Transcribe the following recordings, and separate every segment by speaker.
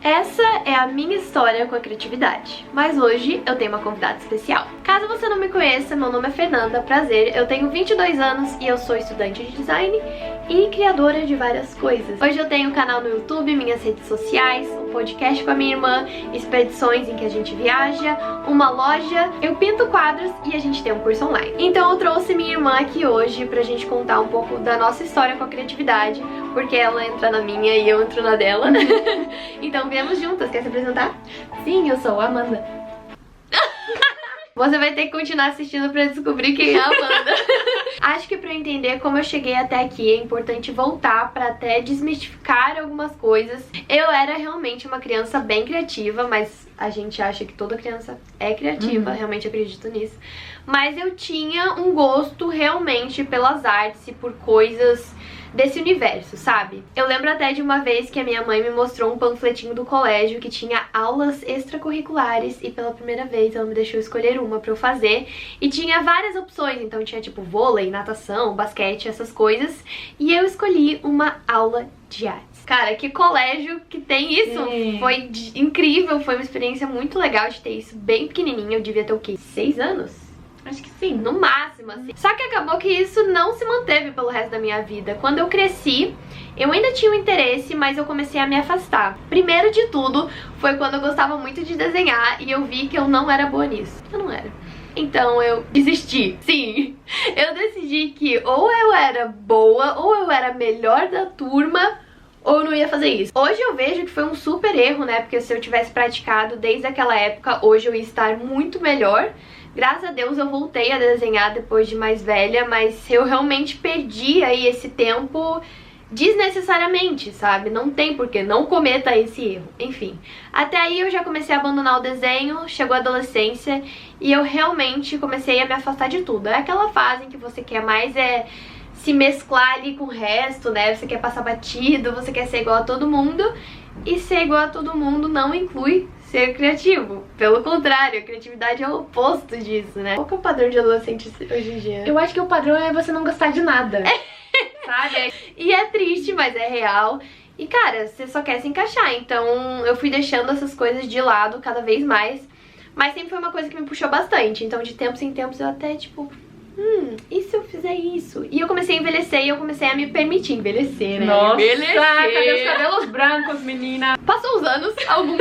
Speaker 1: Essa é a minha história com a criatividade, mas hoje eu tenho uma convidada especial. Caso você não me conheça, meu nome é Fernanda, prazer, eu tenho 22 anos e eu sou estudante de design e criadora de várias coisas. Hoje eu tenho um canal no YouTube, minhas redes sociais, um podcast com a minha irmã, expedições em que a gente viaja, uma loja, eu pinto quadros e a gente tem um curso online. Então eu trouxe minha irmã aqui hoje pra gente contar um pouco da nossa história com a criatividade, porque ela entra na minha e eu entro na dela. Então viemos juntas, quer se apresentar?
Speaker 2: Sim, eu sou a Amanda.
Speaker 1: Você vai ter que continuar assistindo pra descobrir quem é a Amanda. Acho que pra eu entender como eu cheguei até aqui é importante voltar pra até desmistificar algumas coisas. Eu era realmente uma criança bem criativa, mas a gente acha que toda criança é criativa, realmente acredito nisso. Mas eu tinha um gosto realmente pelas artes e por coisas desse universo, sabe? Eu lembro até de uma vez que a minha mãe me mostrou um panfletinho do colégio que tinha aulas extracurriculares e pela primeira vez ela me deixou escolher uma pra eu fazer e tinha várias opções, então tinha tipo vôlei, natação, basquete, essas coisas, e eu escolhi uma aula de artes. Cara, que colégio que tem isso! Foi incrível, foi uma experiência muito legal de ter isso bem pequenininha, eu devia ter o quê? 6 anos?
Speaker 2: Acho que sim.
Speaker 1: No máximo, assim. Só que acabou que isso não se manteve pelo resto da minha vida. Quando eu cresci, eu ainda tinha um interesse, mas eu comecei a me afastar. Primeiro de tudo, foi quando eu gostava muito de desenhar e eu vi que eu não era boa nisso. Eu não era. Então eu desisti. Sim, eu decidi que ou eu era boa, ou eu era a melhor da turma, ou eu não ia fazer isso. Hoje eu vejo que foi um super erro, né? Porque se eu tivesse praticado desde aquela época, hoje eu ia estar muito melhor. Graças a Deus eu voltei a desenhar depois de mais velha, mas eu realmente perdi aí esse tempo desnecessariamente, sabe? Não tem porquê, não cometa esse erro. Enfim, até aí eu já comecei a abandonar o desenho, chegou a adolescência e eu realmente comecei a me afastar de tudo. É aquela fase em que você quer mais se mesclar ali com o resto, né? Você quer passar batido, você quer ser igual a todo mundo. E ser igual a todo mundo não inclui ser criativo. Pelo contrário, a criatividade é o oposto disso, né? Qual que é o padrão de adolescente hoje em dia?
Speaker 2: Eu acho que o padrão é você não gostar de nada.
Speaker 1: Sabe? E é triste, mas é real. E cara, você só quer se encaixar. Então eu fui deixando essas coisas de lado cada vez mais. Mas sempre foi uma coisa que me puxou bastante. Então de tempos em tempos eu até tipo... e se eu fizer isso? E eu comecei a envelhecer e eu comecei a me permitir envelhecer, né?
Speaker 2: Nossa,
Speaker 1: envelhecer.
Speaker 2: Cadê os cabelos brancos, menina?
Speaker 1: Passou os anos, alguns.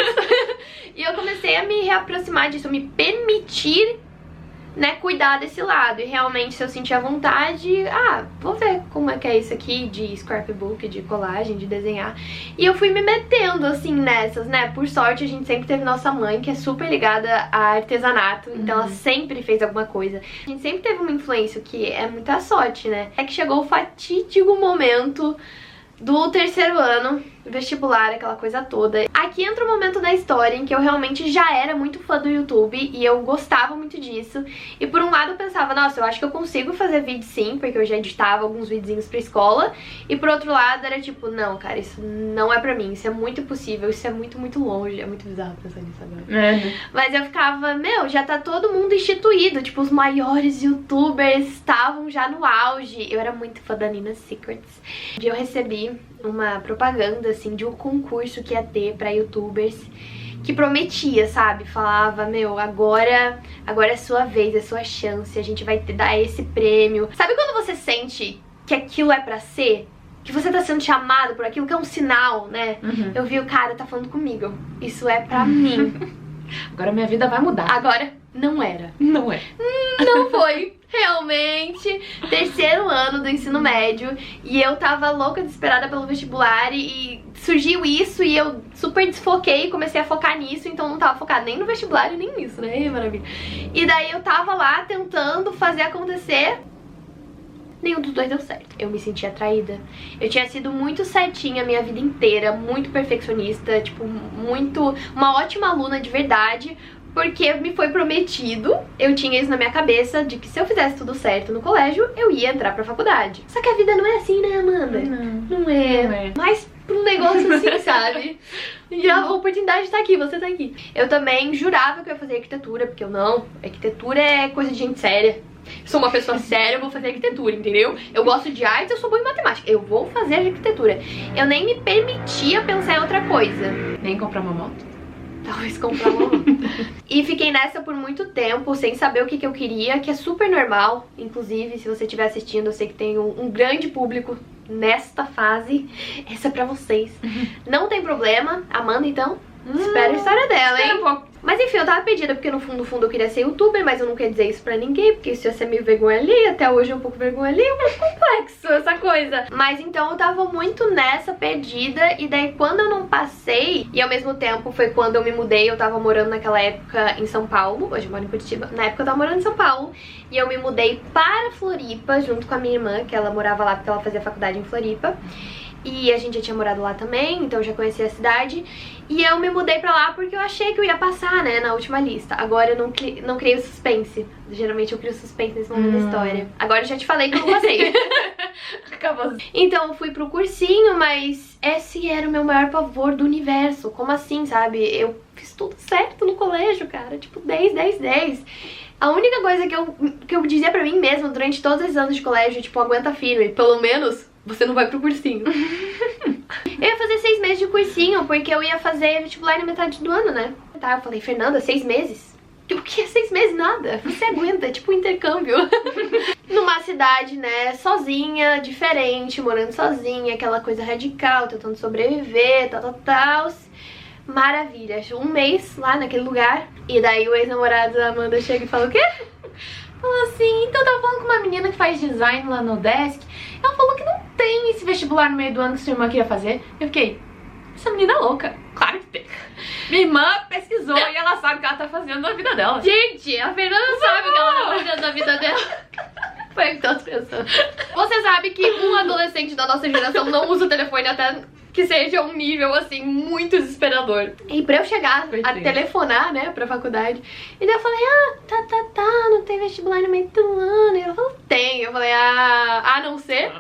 Speaker 1: E eu comecei a me reaproximar disso, me permitir, né, cuidar desse lado. E realmente, se eu sentir a vontade, vou ver como é que é isso aqui de scrapbook, de colagem, de desenhar. E eu fui me metendo, assim, nessas, né? Por sorte, a gente sempre teve nossa mãe, que é super ligada a artesanato. Então, ela sempre fez alguma coisa. A gente sempre teve uma influência, que é muita sorte, né? É que chegou o fatídico momento do terceiro ano, vestibular, aquela coisa toda. Aqui entra o momento da história em que eu realmente já era muito fã do YouTube e eu gostava muito disso. E por um lado eu pensava, nossa, eu acho que eu consigo fazer vídeo sim, porque eu já editava alguns videozinhos pra escola. E por outro lado era tipo, não, cara, isso não é pra mim, isso é muito impossível, isso é muito, muito longe. É muito bizarro pensar nisso agora. Mas eu ficava, meu, já tá todo mundo instituído, tipo, os maiores youtubers estavam já no auge. Eu era muito fã da Nina Secrets. E eu recebi uma propaganda, assim, de um concurso que ia ter pra youtubers que prometia, sabe? Falava, meu, agora é sua vez, é sua chance, a gente vai dar esse prêmio. Sabe quando você sente que aquilo é pra ser? Que você tá sendo chamado por aquilo, que é um sinal, né? Eu vi o cara tá falando comigo, isso é pra mim.
Speaker 2: Agora minha vida vai mudar.
Speaker 1: Agora não era.
Speaker 2: Não é.
Speaker 1: Não foi. Realmente, terceiro ano do ensino médio e eu tava louca, desesperada pelo vestibular e surgiu isso e eu super desfoquei e comecei a focar nisso, então não tava focada nem no vestibular e nem nisso, né? Maravilha. E daí eu tava lá tentando fazer acontecer, nenhum dos dois deu certo. Eu me senti atraída. Eu tinha sido muito certinha a minha vida inteira, muito perfeccionista, tipo, uma ótima aluna de verdade. Porque me foi prometido, eu tinha isso na minha cabeça, de que se eu fizesse tudo certo no colégio, eu ia entrar pra faculdade. Só que a vida não é assim, né, Amanda?
Speaker 2: Não é.
Speaker 1: Mas pra um negócio assim, sabe? E a oportunidade tá aqui, você tá aqui. Eu também jurava que eu ia fazer arquitetura, porque eu não. Arquitetura é coisa de gente séria. Sou uma pessoa séria, eu vou fazer arquitetura, entendeu? Eu gosto de artes, eu sou boa em matemática. Eu vou fazer arquitetura. Eu nem me permitia pensar em outra coisa.
Speaker 2: Nem comprar uma moto?
Speaker 1: Talvez comprar uma moto. E fiquei nessa por muito tempo, sem saber o que eu queria, que é super normal. Inclusive, se você estiver assistindo, eu sei que tem um grande público nesta fase. Essa é pra vocês. Não tem problema. Amanda, então, espera a história dela, hein?
Speaker 2: Espera um pouco.
Speaker 1: Mas enfim, eu tava perdida, porque no fundo eu queria ser youtuber, mas eu não queria dizer isso pra ninguém, porque isso ia ser meio vergonha ali, até hoje é um pouco vergonha ali, é um pouco complexo essa coisa. Mas então eu tava muito nessa, perdida, e daí quando eu não passei, e ao mesmo tempo foi quando eu me mudei, eu tava morando naquela época em São Paulo, hoje eu moro em Curitiba, na época eu tava morando em São Paulo, e eu me mudei para Floripa, junto com a minha irmã, que ela morava lá porque ela fazia faculdade em Floripa. E a gente já tinha morado lá também, então eu já conhecia a cidade. E eu me mudei pra lá porque eu achei que eu ia passar, né, na última lista. Agora eu não criei o suspense. Geralmente eu crio suspense nesse momento da história. Agora eu já te falei que eu não passei.
Speaker 2: Acabou.
Speaker 1: Então eu fui pro cursinho, mas esse era o meu maior pavor do universo. Como assim, sabe? Eu fiz tudo certo no colégio, cara. Tipo, 10, 10, 10. A única coisa que eu dizia pra mim mesma durante todos esses anos de colégio, tipo, aguenta firme. Pelo menos você não vai pro cursinho. Eu ia fazer 6 meses de cursinho, porque eu ia fazer vestibular na metade do ano, né? Tá, eu falei, Fernanda, 6 meses? O que é 6 meses? Nada. Você aguenta, é tipo um intercâmbio. Numa cidade, né, sozinha, diferente, morando sozinha, aquela coisa radical, tentando sobreviver, tal. Maravilha. 1 mês lá naquele lugar. E daí o ex-namorado da Amanda chega e fala o quê?
Speaker 2: Falou assim, então eu tava falando com uma menina que faz design lá no desk. Ela falou que não tem esse vestibular no meio do ano que sua irmã queria fazer. Eu fiquei, essa menina é louca. Claro que tem. Minha irmã pesquisou e ela sabe o que ela tá fazendo na vida dela.
Speaker 1: Gente, a Fernanda sabe o que ela tá fazendo na vida dela. Foi o que eu tô pensando. Você sabe que um adolescente da nossa geração não usa o telefone até que seja um nível, assim, muito desesperador. E pra eu chegar a telefonar, né, pra faculdade, e daí eu falei, não tem vestibular no meio do ano. E ela falou, tem. Eu falei, a não ser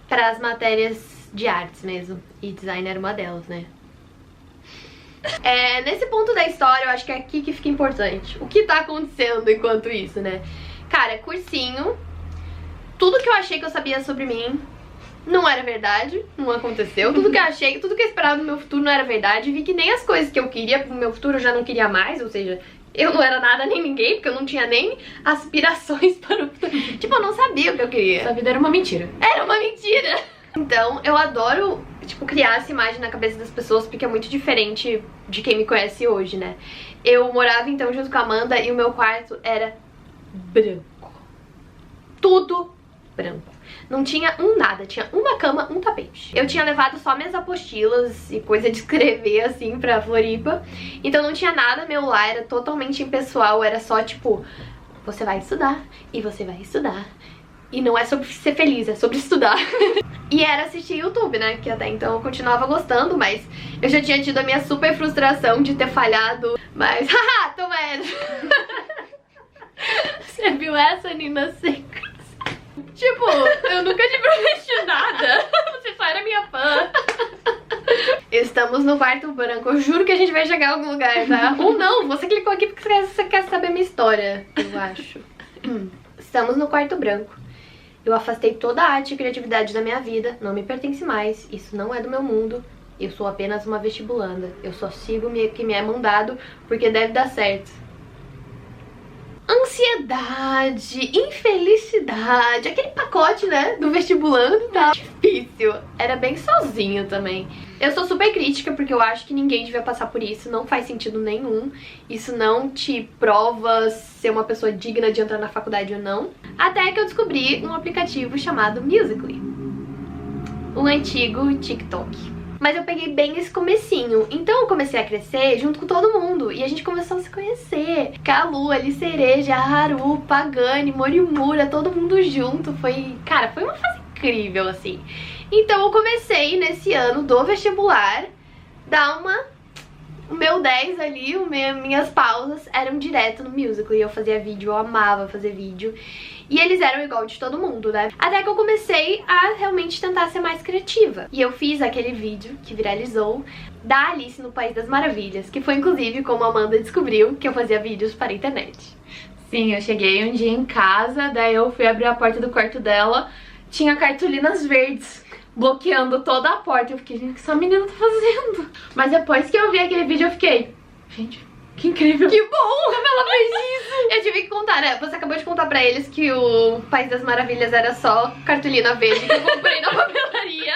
Speaker 1: para as matérias de artes mesmo. E design era uma delas, né. Nesse ponto da história, eu acho que é aqui que fica importante. O que tá acontecendo enquanto isso, né? Cara, cursinho, tudo que eu achei que eu sabia sobre mim não era verdade, não aconteceu. Tudo que eu achei, tudo que eu esperava do meu futuro não era verdade. Vi que nem as coisas que eu queria pro meu futuro eu já não queria mais, ou seja, eu não era nada nem ninguém, porque eu não tinha nem aspirações para o futuro. Tipo, eu não sabia o que eu queria.
Speaker 2: Sua vida era uma mentira.
Speaker 1: Era uma mentira! Então, eu adoro, tipo, criar essa imagem na cabeça das pessoas, porque é muito diferente de quem me conhece hoje, né? Eu morava, então, junto com a Amanda, e o meu quarto era branco. Tudo branco. Não tinha nada, tinha uma cama, um tapete. Eu tinha levado só minhas apostilas e coisa de escrever, assim, pra Floripa. Então não tinha nada meu lá, era totalmente impessoal, era só, tipo, você vai estudar, e você vai estudar. E não é sobre ser feliz, é sobre estudar. E era assistir YouTube, né? Que até então eu continuava gostando, mas eu já tinha tido a minha super frustração de ter falhado. Mas, haha, toma essa. Você viu essa, Nina Secrets? Tipo, eu nunca te prometi nada. Você só era minha fã. Estamos no quarto branco. Eu juro que a gente vai chegar a algum lugar, tá? Ou não, você clicou aqui porque você quer saber minha história, eu acho. Estamos no quarto branco. Eu afastei toda a arte e criatividade da minha vida. Não me pertence mais. Isso não é do meu mundo. Eu sou apenas uma vestibulanda. Eu só sigo o que me é mandado porque deve dar certo. Ansiedade, infelicidade, aquele pacote, né, do vestibulando tá difícil. Era bem sozinho também. Eu sou super crítica porque eu acho que ninguém devia passar por isso, não faz sentido nenhum. Isso não te prova ser uma pessoa digna de entrar na faculdade ou não. Até que eu descobri um aplicativo chamado Musical.ly, o antigo TikTok. Mas eu peguei bem esse comecinho, então eu comecei a crescer junto com todo mundo. E a gente começou a se conhecer. Kalu, Ali Cereja, Haru, Pagani, Morimura, todo mundo junto. Cara, foi uma fase incrível, assim. Então eu comecei nesse ano do vestibular dar o meu 10 ali, minhas pausas eram direto no musical. E eu fazia vídeo, eu amava fazer vídeo. E eles eram igual de todo mundo, né? Até que eu comecei a realmente tentar ser mais criativa. E eu fiz aquele vídeo que viralizou da Alice no País das Maravilhas, que foi inclusive como a Amanda descobriu que eu fazia vídeos para a internet.
Speaker 2: Sim, eu cheguei um dia em casa, daí eu fui abrir a porta do quarto dela, tinha cartolinas verdes bloqueando toda a porta. Eu fiquei, gente, o que essa menina tá fazendo? Mas depois que eu vi aquele vídeo eu fiquei, gente, que incrível.
Speaker 1: Que bom! Como ela fez isso? Eu tive que contar, né? Você acabou de contar pra eles que o País das Maravilhas era só cartolina verde que eu comprei na papelaria.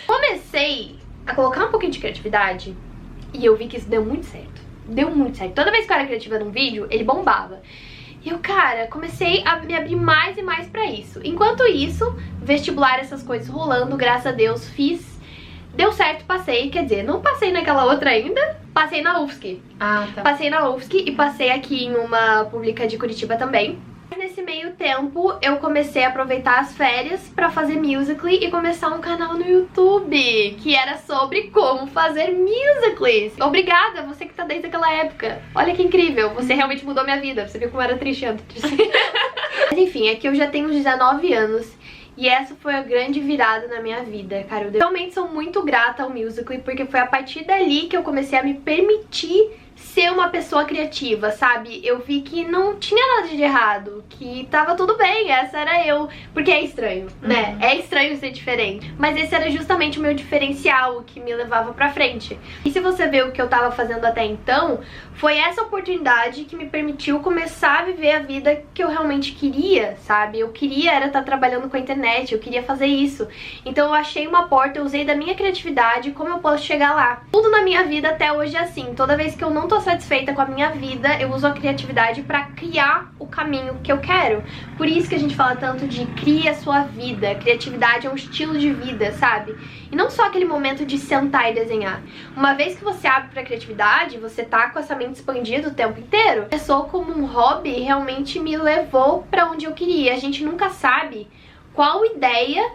Speaker 1: Comecei a colocar um pouquinho de criatividade e eu vi que isso deu muito certo. Deu muito certo. Toda vez que eu era criativa num vídeo, ele bombava. E eu, cara, comecei a me abrir mais e mais pra isso. Enquanto isso, vestibular, essas coisas rolando, graças a Deus, fiz. Deu certo, passei, quer dizer, não passei naquela outra ainda, passei na UFSC.
Speaker 2: Ah, tá.
Speaker 1: Passei na UFSC e passei aqui em uma pública de Curitiba também. Nesse meio tempo, eu comecei a aproveitar as férias pra fazer Musical.ly e começar um canal no YouTube, que era sobre como fazer musicals. Obrigada, você que tá desde aquela época. Olha que incrível, você realmente mudou minha vida, você viu como eu era triste antes. Mas enfim, é que eu já tenho uns 19 anos. E essa foi a grande virada na minha vida, cara. Eu realmente sou muito grata ao Musical.ly, porque foi a partir dali que eu comecei a me permitir ser uma pessoa criativa, sabe? Eu vi que não tinha nada de errado, que tava tudo bem, essa era eu. Porque é estranho, né? É estranho ser diferente. Mas esse era justamente o meu diferencial, o que me levava pra frente. E se você vê o que eu tava fazendo até então, foi essa oportunidade que me permitiu começar a viver a vida que eu realmente queria, sabe? Eu queria era estar trabalhando com a internet, eu queria fazer isso. Então eu achei uma porta, eu usei da minha criatividade, como eu posso chegar lá. Tudo na minha vida até hoje é assim, toda vez que eu não tô satisfeita com a minha vida, eu uso a criatividade pra criar o caminho que eu quero. Por isso que a gente fala tanto de cria a sua vida. Criatividade é um estilo de vida, sabe? E não só aquele momento de sentar e desenhar. Uma vez que você abre pra criatividade, você tá com essa mente expandida o tempo inteiro. Começou como um hobby e realmente me levou pra onde eu queria. A gente nunca sabe qual ideia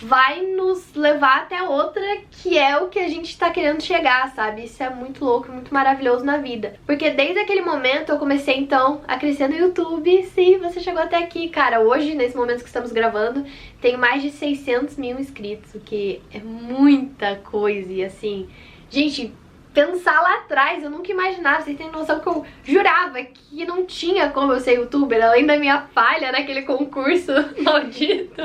Speaker 1: vai nos levar até outra, que é o que a gente tá querendo chegar, sabe? Isso é muito louco, muito maravilhoso na vida. Porque desde aquele momento eu comecei, então, a crescer no YouTube. Sim, você chegou até aqui, cara. Hoje, nesse momento que estamos gravando, tenho mais de 600 mil inscritos, o que é muita coisa. E assim, gente, pensar lá atrás, eu nunca imaginava. Vocês têm noção que eu jurava que não tinha como eu ser youtuber, além da minha falha naquele concurso maldito.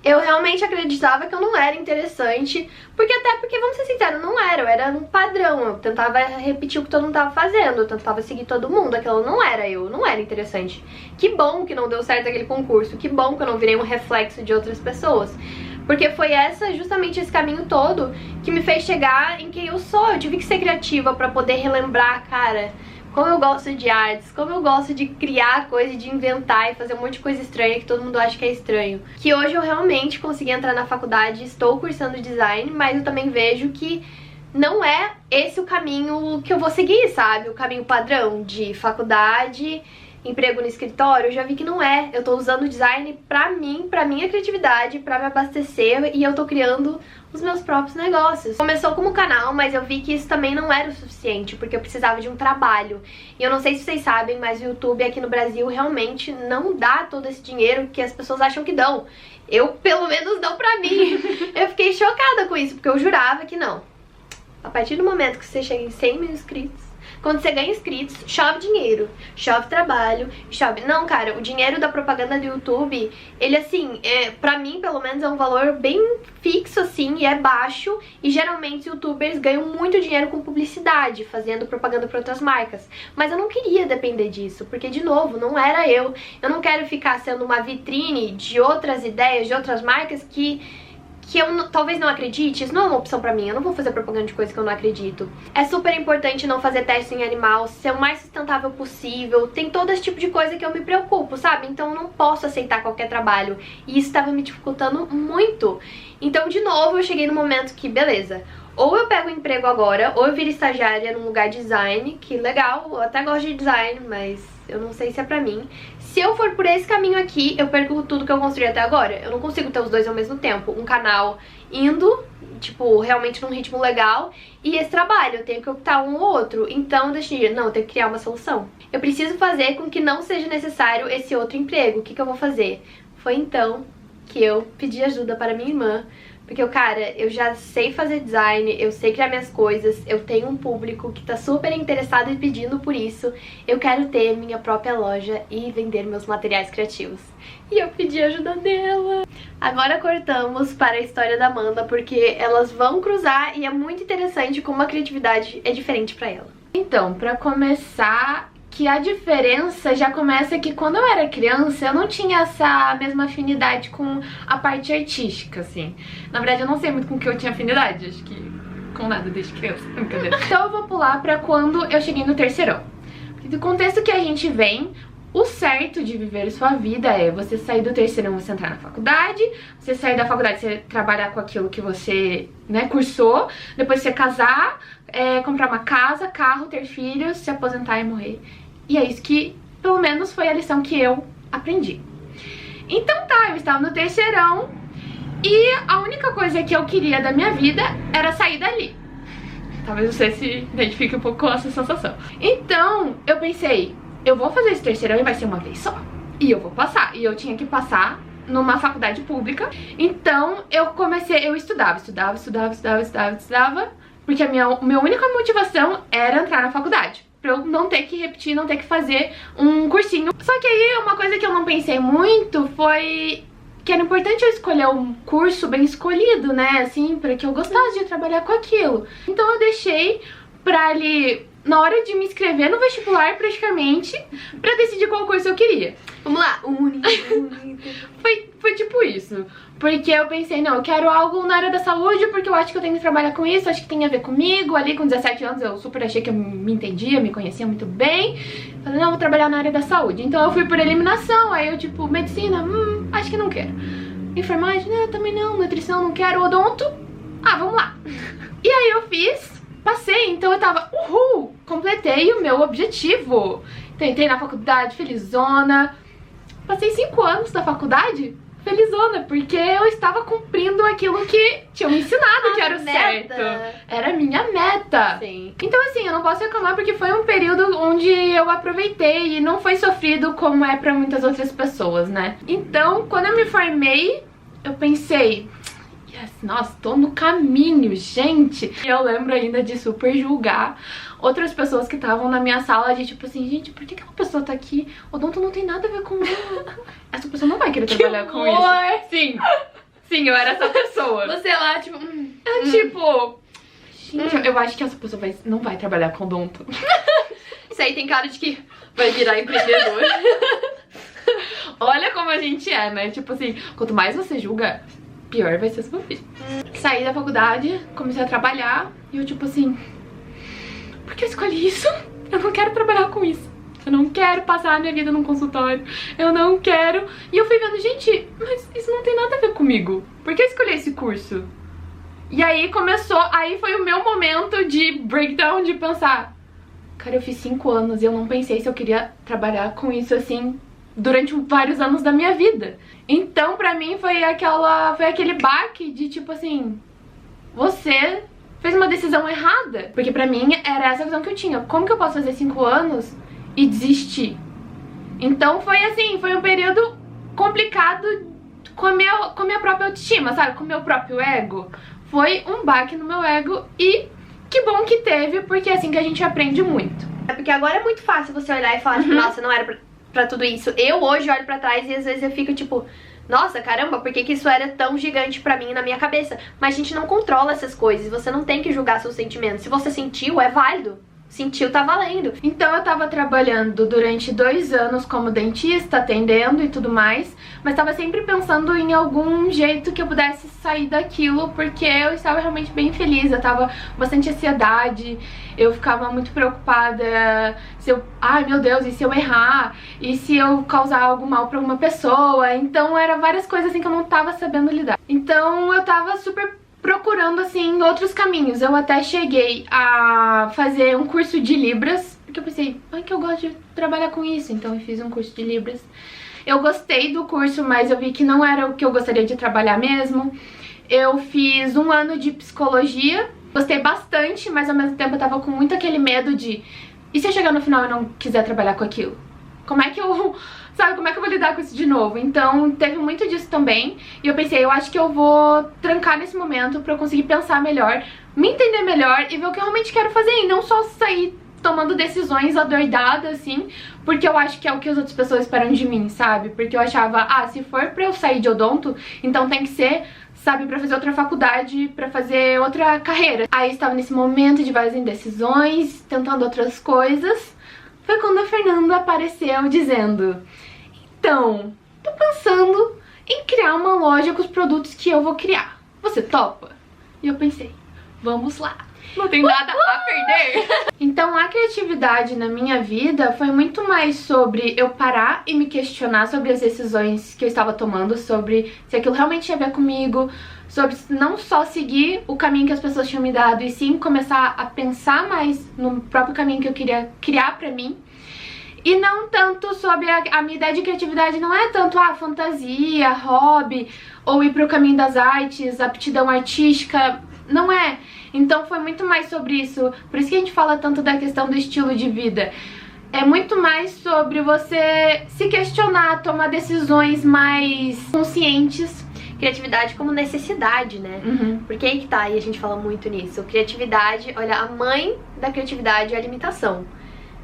Speaker 1: Eu realmente acreditava que eu não era interessante, porque vamos ser sinceros, não era, eu era um padrão, eu tentava repetir o que todo mundo tava fazendo, eu tentava seguir todo mundo, aquilo não era eu, não era interessante. Que bom que não deu certo aquele concurso, que bom que eu não virei um reflexo de outras pessoas. Porque foi justamente esse caminho todo que me fez chegar em quem eu sou. Eu tive que ser criativa pra poder relembrar, cara, como eu gosto de artes, como eu gosto de criar coisa, de inventar e fazer um monte de coisa estranha que todo mundo acha que é estranho. Que hoje eu realmente consegui entrar na faculdade, estou cursando design, mas eu também vejo que não é esse o caminho que eu vou seguir, sabe? O caminho padrão de faculdade, emprego no escritório, eu já vi que não é. Eu tô usando o design pra mim, pra minha criatividade, pra me abastecer, e eu tô criando os meus próprios negócios. Começou como canal, mas eu vi que isso também não era o suficiente, porque eu precisava de um trabalho. E eu não sei se vocês sabem, mas o YouTube aqui no Brasil realmente não dá todo esse dinheiro que as pessoas acham que dão. Eu, pelo menos, dão pra mim. Eu fiquei chocada com isso, porque eu jurava que não. A partir do momento que você chega em 100 mil inscritos, quando você ganha inscritos, chove dinheiro, chove trabalho, chove... Não, cara, o dinheiro da propaganda do YouTube, ele assim, pra mim pelo menos é um valor bem fixo assim, e é baixo. E geralmente os youtubers ganham muito dinheiro com publicidade, fazendo propaganda para outras marcas. Mas eu não queria depender disso, porque de novo, não era eu. Eu não quero ficar sendo uma vitrine de outras ideias, de outras marcas que eu talvez não acredite. Isso não é uma opção pra mim, eu não vou fazer propaganda de coisa que eu não acredito. É super importante não fazer teste em animal, ser o mais sustentável possível. Tem todo esse tipo de coisa que eu me preocupo, sabe? Então eu não posso aceitar qualquer trabalho. E isso tava me dificultando muito. Então, de novo, eu cheguei no momento que, beleza, ou eu pego um emprego agora, ou eu viro estagiária num lugar de design, que legal, eu até gosto de design, mas eu não sei se é pra mim. Se eu for por esse caminho aqui, eu perco tudo que eu construí até agora. Eu não consigo ter os dois ao mesmo tempo. Um canal indo tipo, realmente num ritmo legal, e esse trabalho, eu tenho que optar um ou outro. Então eu decidi, não, eu tenho que criar uma solução. Eu preciso fazer com que não seja necessário esse outro emprego. O que eu vou fazer? Foi então que eu pedi ajuda para minha irmã, porque, cara, eu já sei fazer design, eu sei criar minhas coisas, eu tenho um público que tá super interessado e pedindo por isso. Eu quero ter minha própria loja e vender meus materiais criativos. E eu pedi ajuda dela. Agora cortamos para a história da Amanda, porque elas vão cruzar e é muito interessante como a criatividade é diferente pra ela.
Speaker 2: Então, pra começar, que a diferença já começa que quando eu era criança eu não tinha essa mesma afinidade com a parte artística, assim. Na verdade eu não sei muito com o que eu tinha afinidade, acho que com nada desde criança, brincadeira. Então eu vou pular pra quando eu cheguei no terceirão. Do contexto que a gente vem, o certo de viver sua vida é você sair do terceirão, você entrar na faculdade, você sair da faculdade, você trabalhar com aquilo que você, né, cursou, depois você casar, comprar uma casa, carro, ter filhos, se aposentar e morrer. E é isso que, pelo menos, foi a lição que eu aprendi. Então tá, eu estava no terceirão e a única coisa que eu queria da minha vida era sair dali. Talvez você se identifique um pouco com essa sensação. Então, eu pensei, eu vou fazer esse terceirão e vai ser uma vez só. E eu vou passar. E eu tinha que passar numa faculdade pública. Então, eu estudava, porque a minha única motivação era entrar na faculdade. Pra eu não ter que repetir, não ter que fazer um cursinho. Só que aí uma coisa que eu não pensei muito foi que era importante eu escolher um curso bem escolhido, né? Assim, pra que eu gostasse de trabalhar com aquilo. Então eu deixei pra ali, na hora de me inscrever no vestibular praticamente, pra decidir qual curso eu queria.
Speaker 1: Vamos lá.
Speaker 2: Foi tipo isso. Porque eu pensei, não, eu quero algo na área da saúde, porque eu acho que eu tenho que trabalhar com isso, acho que tem a ver comigo. Ali com 17 anos eu super achei que eu me entendia, me conhecia muito bem. Falei, não, vou trabalhar na área da saúde. Então eu fui por eliminação, aí eu tipo, medicina, acho que não quero. Enfermagem, também não, nutrição não quero, odonto, vamos lá. E aí eu fiz, passei, então eu tava, completei o meu objetivo. Então entrei na faculdade, felizona. Passei 5 anos da faculdade felizona, porque eu estava cumprindo aquilo que tinham me ensinado que era o certo. Era a minha meta.
Speaker 1: Sim.
Speaker 2: Então assim, eu não posso reclamar porque foi um período onde eu aproveitei e não foi sofrido como é pra muitas outras pessoas, né? Então, quando eu me formei, eu pensei, nossa, tô no caminho, gente. E eu lembro ainda de super julgar outras pessoas que estavam na minha sala, de tipo assim, gente, por que aquela pessoa tá aqui? Odonto não tem nada a ver com ela. Essa pessoa não vai querer trabalhar com isso. Sim, eu era essa pessoa.
Speaker 1: Você lá, tipo...
Speaker 2: tipo... Gente, eu acho que essa pessoa não vai trabalhar com odonto.
Speaker 1: Isso aí tem cara de que vai virar empreendedor.
Speaker 2: Olha como a gente é, né? Tipo assim, quanto mais você julga, pior vai ser a sua vida. Saí da faculdade, comecei a trabalhar e eu tipo assim, por que eu escolhi isso? Eu não quero trabalhar com isso. Eu não quero passar a minha vida num consultório. Eu não quero. E eu fui vendo, gente, mas isso não tem nada a ver comigo. Por que eu escolhi esse curso? E aí foi o meu momento de breakdown, de pensar, cara, eu fiz 5 anos e eu não pensei se eu queria trabalhar com isso assim durante vários anos da minha vida. Então pra mim foi aquele baque de tipo assim, você fez uma decisão errada. Porque pra mim era essa visão que eu tinha. Como que eu posso fazer 5 anos e desistir? Então foi assim, foi um período complicado com a minha própria autoestima, sabe? Com o meu próprio ego. Foi um baque no meu ego e que bom que teve, porque é assim que a gente aprende muito.
Speaker 1: É porque agora é muito fácil você olhar e falar, tipo, nossa, não era pra tudo isso. Eu hoje olho pra trás e às vezes eu fico tipo, nossa, caramba, por que isso era tão gigante pra mim na minha cabeça? Mas a gente não controla essas coisas, você não tem que julgar seus sentimentos. Se você sentiu, é válido. Sentiu, tá valendo.
Speaker 2: Então eu tava trabalhando durante 2 anos como dentista, atendendo e tudo mais, mas tava sempre pensando em algum jeito que eu pudesse sair daquilo, porque eu estava realmente bem feliz, eu tava com bastante ansiedade, eu ficava muito preocupada se eu, ai meu Deus, e se eu errar? E se eu causar algo mal pra alguma pessoa? Então eram várias coisas assim que eu não tava sabendo lidar. Então eu tava super procurando, assim, outros caminhos. Eu até cheguei a fazer um curso de Libras, porque eu pensei, ai, que eu gosto de trabalhar com isso, então eu fiz um curso de Libras. Eu gostei do curso, mas eu vi que não era o que eu gostaria de trabalhar mesmo. Eu fiz 1 ano de psicologia, gostei bastante, mas ao mesmo tempo eu tava com muito aquele medo de... E se eu chegar no final e não quiser trabalhar com aquilo? Como é que eu... Sabe, como é que eu vou lidar com isso de novo? Então, teve muito disso também. E eu pensei, eu acho que eu vou trancar nesse momento pra eu conseguir pensar melhor, me entender melhor e ver o que eu realmente quero fazer. E não só sair tomando decisões adoidadas, assim, porque eu acho que é o que as outras pessoas esperam de mim, sabe? Porque eu achava, se for pra eu sair de odonto, então tem que ser... sabe, pra fazer outra faculdade, pra fazer outra carreira. Aí estava nesse momento de várias indecisões, tentando outras coisas. Foi quando a Fernanda apareceu dizendo: então, tô pensando em criar uma loja com os produtos que eu vou criar. Você topa? E eu pensei, vamos lá. Não tem nada a perder. Então a criatividade na minha vida foi muito mais sobre eu parar e me questionar sobre as decisões que eu estava tomando, sobre se aquilo realmente tinha a ver comigo, sobre não só seguir o caminho que as pessoas tinham me dado, e sim começar a pensar mais no próprio caminho que eu queria criar pra mim. E não tanto sobre a minha ideia de criatividade, não é tanto fantasia, hobby, ou ir pro caminho das artes, aptidão artística, não é. Então foi muito mais sobre isso, por isso que a gente fala tanto da questão do estilo de vida. É muito mais sobre você se questionar, tomar decisões mais conscientes.
Speaker 1: Criatividade como necessidade, né? Porque aí que tá, e a gente fala muito nisso. Criatividade, olha, a mãe da criatividade é a limitação.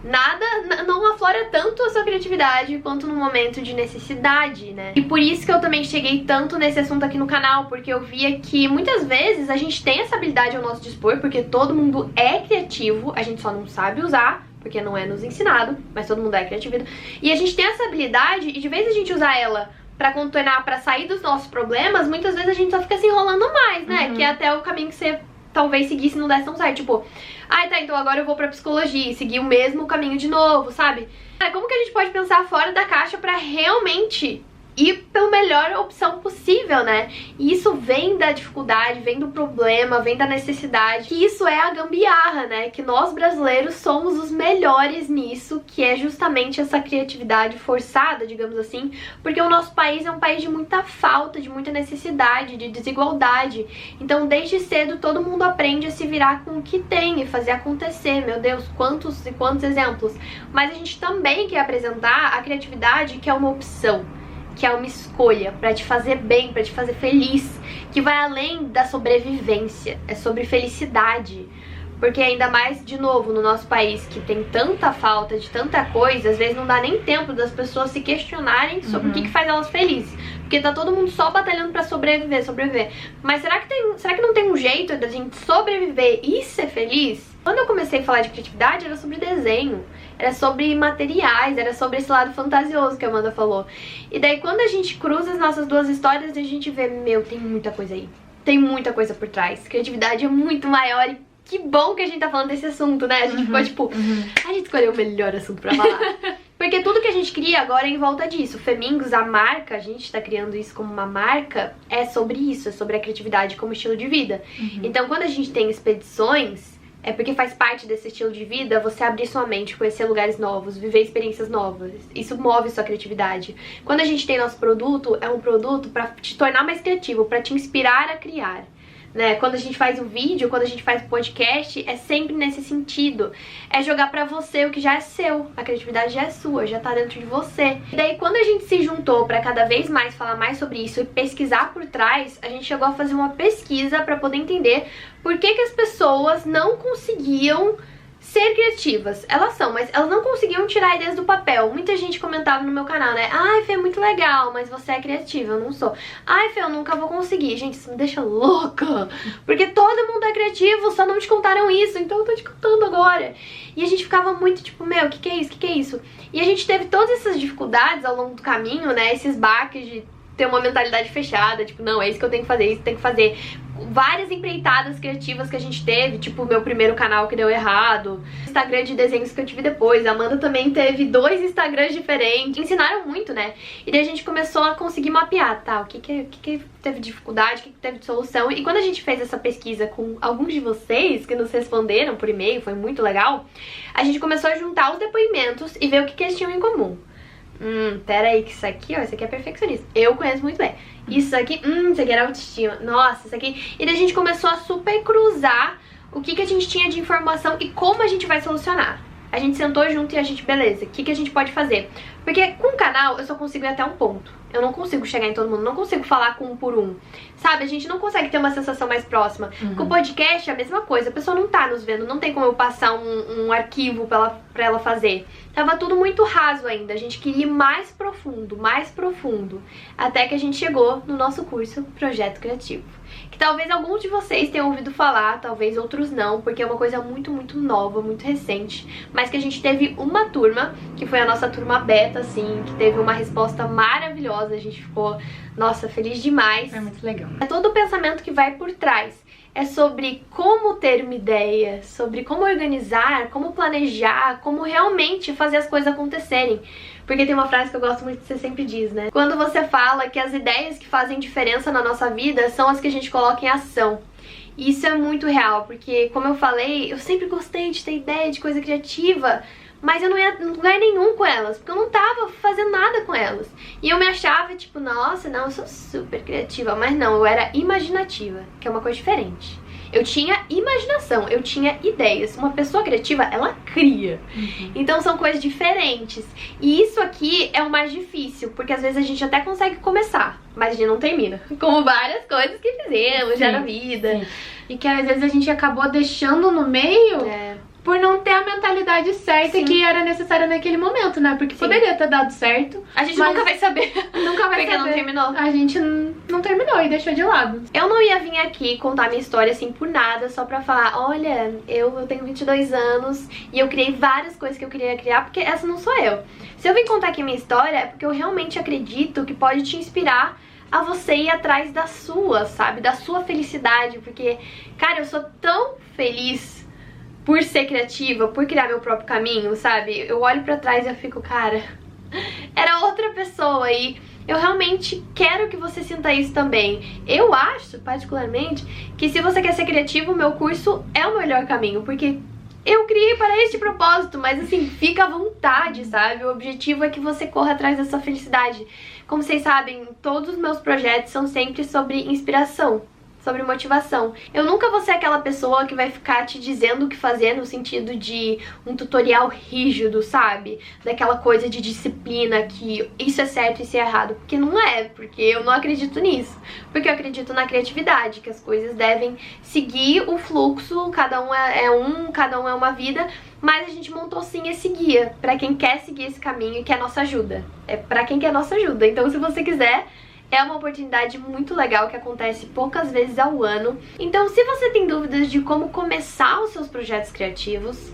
Speaker 1: Nada não aflora tanto a sua criatividade quanto no momento de necessidade, né? E por isso que eu também cheguei tanto nesse assunto aqui no canal, porque eu via que muitas vezes a gente tem essa habilidade ao nosso dispor, porque todo mundo é criativo, a gente só não sabe usar, porque não é nos ensinado, mas todo mundo é criativo. E a gente tem essa habilidade, e de vez a gente usar ela pra contornar, pra sair dos nossos problemas, muitas vezes a gente só fica se enrolando mais, né? Que é até o caminho que você talvez seguir se não desse tão certo. Tipo, tá, então agora eu vou pra psicologia e seguir o mesmo caminho de novo, sabe? Como que a gente pode pensar fora da caixa pra realmente ir pela melhor opção possível, né? E isso vem da dificuldade, vem do problema, vem da necessidade. Que isso é a gambiarra, né? Que nós brasileiros somos os melhores nisso, que é justamente essa criatividade forçada, digamos assim, porque o nosso país é um país de muita falta, de muita necessidade, de desigualdade. Então, desde cedo, todo mundo aprende a se virar com o que tem e fazer acontecer. Meu Deus, quantos e quantos exemplos. Mas a gente também quer apresentar a criatividade que é uma opção, que é uma escolha pra te fazer bem, pra te fazer feliz, que vai além da sobrevivência, é sobre felicidade. Porque ainda mais, de novo, no nosso país, que tem tanta falta de tanta coisa, às vezes não dá nem tempo das pessoas se questionarem sobre o que faz elas felizes. Porque tá todo mundo só batalhando pra sobreviver. Mas será que não tem um jeito da gente sobreviver e ser feliz? Quando eu comecei a falar de criatividade, era sobre desenho, era sobre materiais, era sobre esse lado fantasioso que a Amanda falou. E daí quando a gente cruza as nossas duas histórias, a gente vê, meu, tem muita coisa aí. Tem muita coisa por trás. Criatividade é muito maior e que bom que a gente tá falando desse assunto, né? A gente ficou tipo, a gente escolheu o melhor assunto pra falar. Porque tudo que a gente cria agora é em volta disso. Femingos, a marca, a gente tá criando isso como uma marca, é sobre isso, é sobre a criatividade como estilo de vida. Então quando a gente tem expedições, é porque faz parte desse estilo de vida você abrir sua mente, conhecer lugares novos, viver experiências novas. Isso move sua criatividade. Quando a gente tem nosso produto, é um produto pra te tornar mais criativo, pra te inspirar a criar. Né? Quando a gente faz o vídeo, quando a gente faz o podcast, é sempre nesse sentido. É jogar pra você o que já é seu. A criatividade já é sua, já tá dentro de você. E daí, quando a gente se juntou pra cada vez mais falar mais sobre isso e pesquisar por trás, a gente chegou a fazer uma pesquisa pra poder entender por que as pessoas não conseguiam ser criativas. Elas são, mas elas não conseguiam tirar ideias do papel. Muita gente comentava no meu canal, né? Ai, Fê, é muito legal, mas você é criativa, eu não sou. Ai, Fê, eu nunca vou conseguir. Gente, isso me deixa louca. Porque todo mundo é criativo, só não te contaram isso, então eu tô te contando agora. E a gente ficava muito tipo, meu, o que é isso? O que é isso? E a gente teve todas essas dificuldades ao longo do caminho, né? Esses baques de ter uma mentalidade fechada, tipo, não, é isso que eu tenho que fazer, isso que eu tenho que fazer. Várias empreitadas criativas que a gente teve, tipo o meu primeiro canal que deu errado, Instagram de desenhos que eu tive depois, a Amanda também teve 2 Instagrams diferentes, ensinaram muito, né? E daí a gente começou a conseguir mapear, tá, o que teve dificuldade, o que teve de solução. E quando a gente fez essa pesquisa com alguns de vocês que nos responderam por e-mail, foi muito legal, a gente começou a juntar os depoimentos e ver o que eles tinham em comum. Pera aí, que isso aqui, ó, isso aqui é perfeccionista. Eu conheço muito bem. Isso aqui, isso aqui era autoestima. Nossa, isso aqui... E daí a gente começou a super cruzar o que a gente tinha de informação e como a gente vai solucionar. A gente sentou junto e a gente, beleza, o que a gente pode fazer? Porque com o canal eu só consigo ir até um ponto. Eu não consigo chegar em todo mundo, não consigo falar com um por um. Sabe, a gente não consegue ter uma sensação mais próxima. Com o podcast é a mesma coisa, a pessoa não tá nos vendo, não tem como eu passar um arquivo pra ela fazer. Tava tudo muito raso ainda, a gente queria ir mais profundo, até que a gente chegou no nosso curso Projeto Criativo. Que talvez alguns de vocês tenham ouvido falar, talvez outros não, porque é uma coisa muito nova, muito recente. Mas que a gente teve uma turma, que foi a nossa turma beta, assim, que teve uma resposta maravilhosa. A gente ficou, nossa, feliz demais.
Speaker 2: É muito legal.
Speaker 1: É todo o pensamento que vai por trás. É sobre como ter uma ideia, sobre como organizar, como planejar, como realmente fazer as coisas acontecerem. Porque tem uma frase que eu gosto muito que você sempre diz, né? Quando você fala que as ideias que fazem diferença na nossa vida são as que a gente coloca em ação. E isso é muito real, porque, como eu falei, eu sempre gostei de ter ideia de coisa criativa, mas eu não ia em lugar nenhum com elas, porque eu não tava fazendo nada com elas. E eu me achava, tipo, nossa, não, eu sou super criativa. Mas não, eu era imaginativa, que é uma coisa diferente. Eu tinha imaginação, eu tinha ideias. Uma pessoa criativa, ela cria. Então são coisas diferentes. E isso aqui é o mais difícil, porque às vezes a gente até consegue começar, mas a gente não termina. Como várias coisas que fizemos já na vida.
Speaker 2: Sim. E que às vezes a gente acabou deixando no meio... por não ter a mentalidade certa que era necessária naquele momento, né? Porque poderia ter dado certo.
Speaker 1: A gente nunca vai saber.
Speaker 2: Nunca vai
Speaker 1: porque
Speaker 2: saber.
Speaker 1: Não terminou.
Speaker 2: A gente não terminou e deixou de lado.
Speaker 1: Eu não ia vir aqui contar minha história assim por nada, só pra falar, olha, eu tenho 22 anos e eu criei várias coisas que eu queria criar, porque essa não sou eu. Se eu vim contar aqui minha história, é porque eu realmente acredito que pode te inspirar a você ir atrás da sua, sabe? Da sua felicidade, porque, cara, eu sou tão feliz por ser criativa, por criar meu próprio caminho, sabe? Eu olho pra trás e eu fico, cara, era outra pessoa e eu realmente quero que você sinta isso também. Eu acho, particularmente, que se você quer ser criativo, o meu curso é o melhor caminho, porque eu criei para este propósito, mas assim, fica à vontade, sabe? O objetivo é que você corra atrás da sua felicidade. Como vocês sabem, todos os meus projetos são sempre sobre inspiração, sobre motivação. Eu nunca vou ser aquela pessoa que vai ficar te dizendo o que fazer no sentido de um tutorial rígido, sabe? Daquela coisa de disciplina que isso é certo e isso é errado. Porque não é, porque eu não acredito nisso. Porque eu acredito na criatividade, que as coisas devem seguir o fluxo, cada um é uma vida, mas a gente montou sim esse guia pra quem quer seguir esse caminho e quer nossa ajuda. É pra quem quer nossa ajuda. Então se você quiser, é uma oportunidade muito legal que acontece poucas vezes ao ano. Então, se você tem dúvidas de como começar os seus projetos criativos,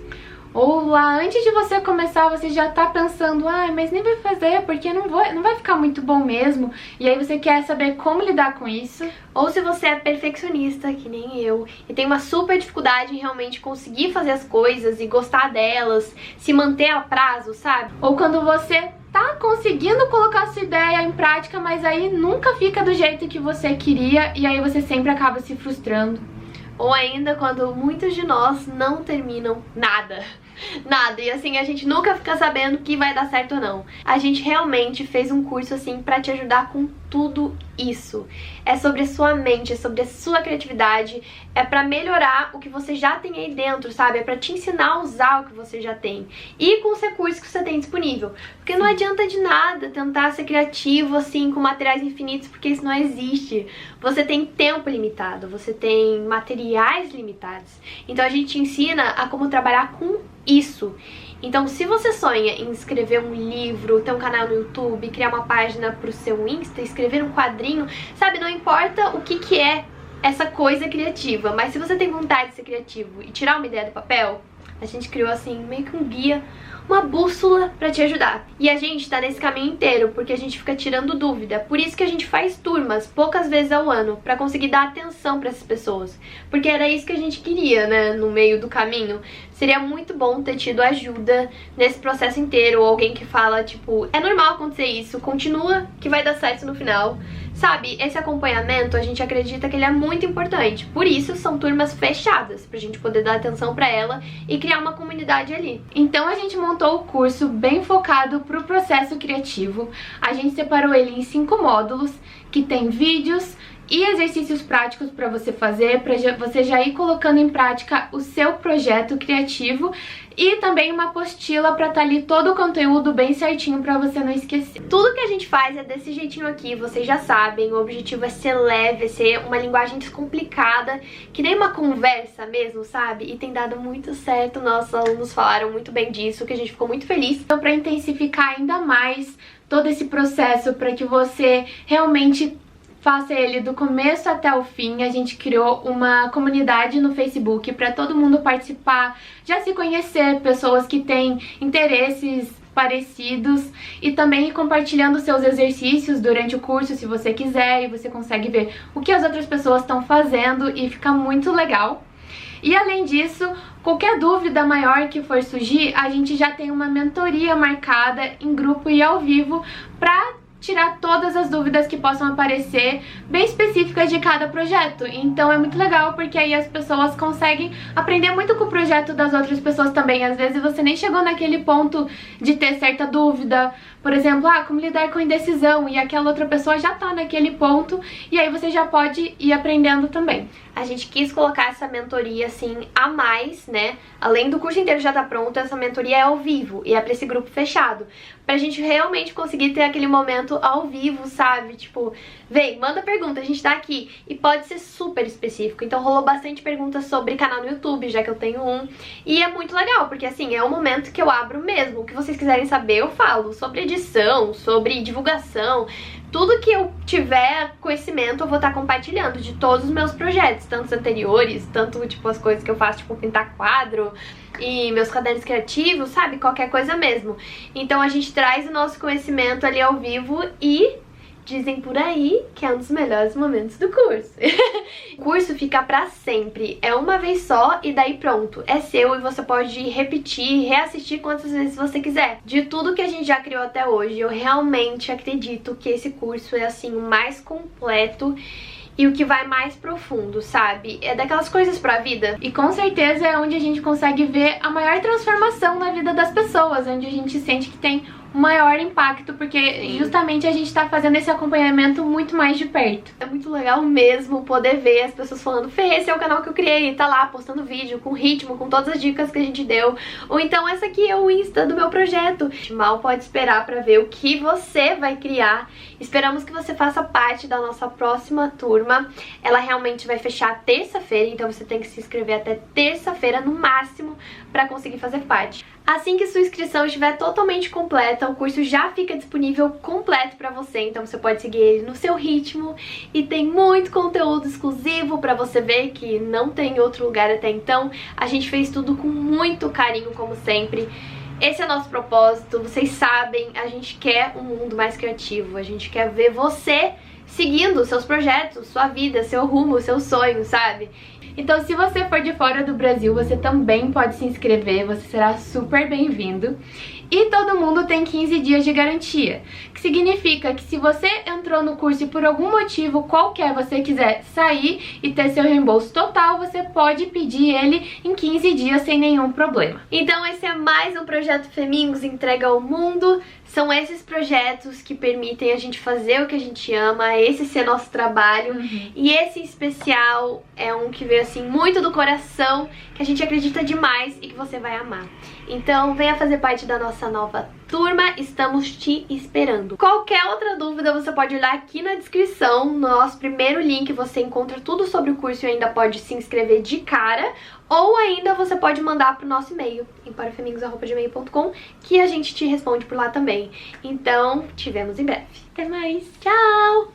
Speaker 2: ou lá antes de você começar você já tá pensando, mas nem vai fazer porque não vai ficar muito bom mesmo, e aí você quer saber como lidar com isso.
Speaker 1: Ou se você é perfeccionista, que nem eu, e tem uma super dificuldade em realmente conseguir fazer as coisas e gostar delas, se manter a prazo, sabe?
Speaker 2: Ou quando você tá conseguindo colocar sua ideia em prática, mas aí nunca fica do jeito que você queria e aí você sempre acaba se frustrando.
Speaker 1: Ou ainda quando muitos de nós não terminam nada. Nada, e assim, a gente nunca fica sabendo que vai dar certo ou não. A gente realmente fez um curso assim pra te ajudar com tudo isso. É sobre a sua mente, é sobre a sua criatividade, é pra melhorar o que você já tem aí dentro, sabe? É pra te ensinar a usar o que você já tem e com os recursos que você tem disponível. Porque não adianta de nada tentar ser criativo assim com materiais infinitos, porque isso não existe. Você tem tempo limitado, você tem materiais limitados. Então a gente te ensina a como trabalhar com isso. Então, se você sonha em escrever um livro, ter um canal no YouTube, criar uma página pro seu Insta, escrever um quadrinho, sabe, não importa o que é essa coisa criativa, mas se você tem vontade de ser criativo e tirar uma ideia do papel, a gente criou assim, meio que um guia, uma bússola pra te ajudar. E a gente tá nesse caminho inteiro, porque a gente fica tirando dúvida. Por isso que a gente faz turmas, poucas vezes ao ano, pra conseguir dar atenção pra essas pessoas. Porque era isso que a gente queria, né, no meio do caminho. Seria muito bom ter tido ajuda nesse processo inteiro, ou alguém que fala, tipo, é normal acontecer isso, continua que vai dar certo no final. sabe, esse acompanhamento a gente acredita que ele é muito importante. Por isso são turmas fechadas, pra gente poder dar atenção pra ela e criar uma comunidade ali.
Speaker 2: Então a gente montou o curso bem focado pro processo criativo. A gente separou ele em 5 módulos, que tem vídeos e exercícios práticos para você fazer, para você já ir colocando em prática o seu projeto criativo, e também uma apostila para estar ali todo o conteúdo bem certinho para você não esquecer.
Speaker 1: Tudo que a gente faz é desse jeitinho aqui, vocês já sabem, o objetivo é ser leve, é ser uma linguagem descomplicada, que nem uma conversa mesmo, sabe? E tem dado muito certo, nossos alunos falaram muito bem disso, que a gente ficou muito feliz.
Speaker 2: Então, para intensificar ainda mais todo esse processo, para que você realmente faça ele do começo até o fim, a gente criou uma comunidade no Facebook para todo mundo participar, já se conhecer, pessoas que têm interesses parecidos, e também ir compartilhando seus exercícios durante o curso, se você quiser, e você consegue ver o que as outras pessoas estão fazendo e fica muito legal. E além disso, qualquer dúvida maior que for surgir, a gente já tem uma mentoria marcada em grupo e ao vivo para tirar todas as dúvidas que possam aparecer, bem específicas de cada projeto. Então é muito legal, porque aí as pessoas conseguem aprender muito com o projeto das outras pessoas também. Às vezes você nem chegou naquele ponto de ter certa dúvida, por exemplo, como lidar com indecisão, e aquela outra pessoa já tá naquele ponto, e aí você já pode ir aprendendo também.
Speaker 1: A gente quis colocar essa mentoria assim a mais, né? Além do curso inteiro já tá pronto, essa mentoria é ao vivo e é pra esse grupo fechado, pra gente realmente conseguir ter aquele momento ao vivo, sabe? Tipo, vem, manda pergunta, a gente tá aqui. E pode ser super específico, então rolou bastante perguntas sobre canal no YouTube, já que eu tenho um. E é muito legal, porque assim, é um momento que eu abro mesmo. O que vocês quiserem saber eu falo, sobre edição, sobre divulgação. Tudo que eu tiver conhecimento eu vou estar compartilhando de todos os meus projetos, tanto os anteriores, tanto tipo as coisas que eu faço, tipo pintar quadro e meus cadernos criativos, sabe? Qualquer coisa mesmo. Então a gente traz o nosso conhecimento ali ao vivo e dizem por aí que é um dos melhores momentos do curso. O curso fica pra sempre, é uma vez só e daí pronto, é seu, e você pode repetir, reassistir quantas vezes você quiser. De tudo que a gente já criou até hoje, eu realmente acredito que esse curso é assim o mais completo e o que vai mais profundo, sabe? É daquelas coisas pra vida.
Speaker 2: E com certeza é onde a gente consegue ver a maior transformação na vida das pessoas, onde a gente sente que tem um maior impacto, porque justamente a gente tá fazendo esse acompanhamento muito mais de perto.
Speaker 1: É muito legal mesmo poder ver as pessoas falando: Fê, esse é o canal que eu criei, tá lá postando vídeo com ritmo, com todas as dicas que a gente deu. Ou então essa aqui é o Insta do meu projeto. Mal pode esperar pra ver o que você vai criar. Esperamos que você faça parte da nossa próxima turma. Ela realmente vai fechar terça-feira, então você tem que se inscrever até terça-feira no máximo pra conseguir fazer parte. Assim que sua inscrição estiver totalmente completa, o curso já fica disponível completo pra você, então você pode seguir ele no seu ritmo, e tem muito conteúdo exclusivo pra você ver que não tem em outro lugar até então. A gente fez tudo com muito carinho, como sempre. Esse é o nosso propósito, vocês sabem, a gente quer um mundo mais criativo, a gente quer ver você seguindo seus projetos, sua vida, seu rumo, seus sonhos, sabe?
Speaker 2: Então, se você for de fora do Brasil, você também pode se inscrever, você será super bem-vindo. E todo mundo tem 15 dias de garantia, que significa que se você entrou no curso e por algum motivo qualquer você quiser sair e ter seu reembolso total, você pode pedir ele em 15 dias sem nenhum problema.
Speaker 1: Então esse é mais um projeto Femingos entrega ao mundo. São esses projetos que permitem a gente fazer o que a gente ama, esse ser nosso trabalho. E esse em especial é um que veio assim muito do coração, que a gente acredita demais e que você vai amar. Então venha fazer parte da nossa nova turma, estamos te esperando. Qualquer outra dúvida você pode olhar aqui na descrição, no nosso primeiro link você encontra tudo sobre o curso e ainda pode se inscrever de cara, ou ainda você pode mandar pro nosso e-mail, emporofemingos@gmail.com, que a gente te responde por lá também. Então, te vemos em breve.
Speaker 2: Até mais!
Speaker 1: Tchau!